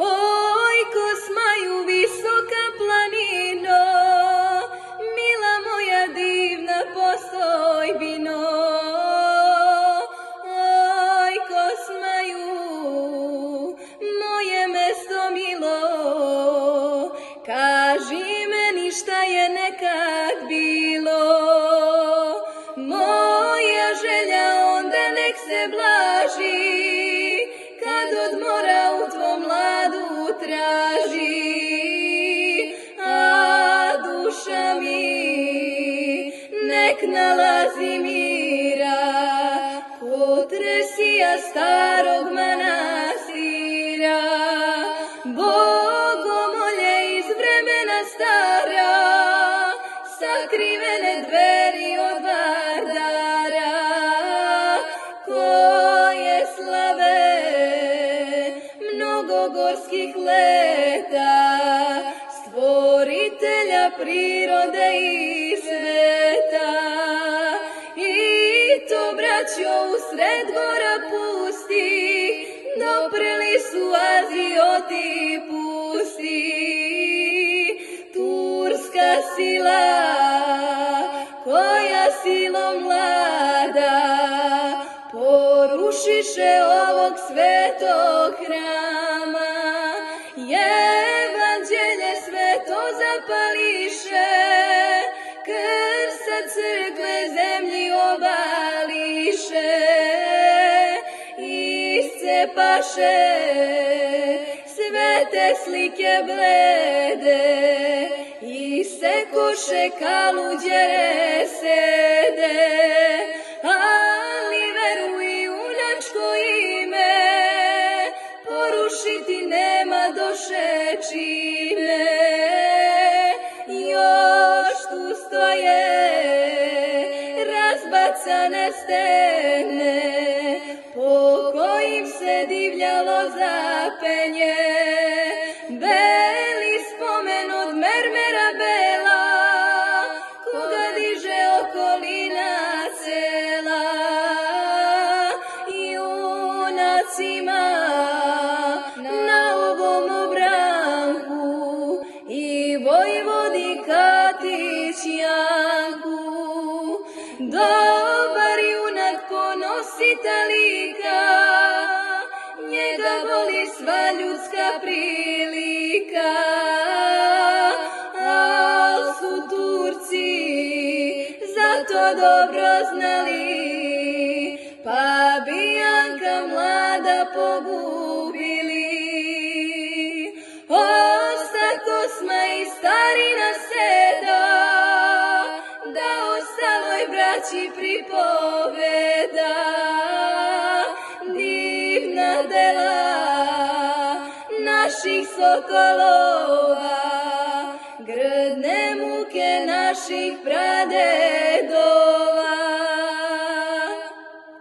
Oj, Kosmaju, visoka planino, mila moja divna postojbino. Oj, Kosmaju, moje mesto milo, kaži meni šta je nekad bilo. Moja želja onda nek se blaži, kad od mora u tvom mladu traži. A duša mi nek nalazi mira kod tresija starog manastira. Bogomolje iz vremena stara, sakrivene dveri od Vardara, koje slave mnogo gorskih leta, stvoritelja prirode i sveta. I to, braćo, usred gora pusti, dopreli su Azioti pusti. Turska sila, koja silom vlada, porušiše ovog svetog hrama. Evanđelje sveto zapališe, krv sa crkve zemlji obališe. Iscepaše svete slike blede, isekoše kaluđere sede. Ali veruj, junačko ime, porušiti nema duše čime. Još tu stoje razbacane stene, po kojim se divljalo zapenje. Beli spomen od mermera bela, koga diže okolina cela. Junacima na ovom obranku i vojvodi Katić Janku. Dobar junak ponosita lika, njega voli sva ljudska prilika. Al su Turci zato dobro znali, pa bi Janka mlada pogubili. Osta Kosma i starina seda, da ostaloj braći pripoveda. Divna dela naših sokolova, grdne muke naših pravi.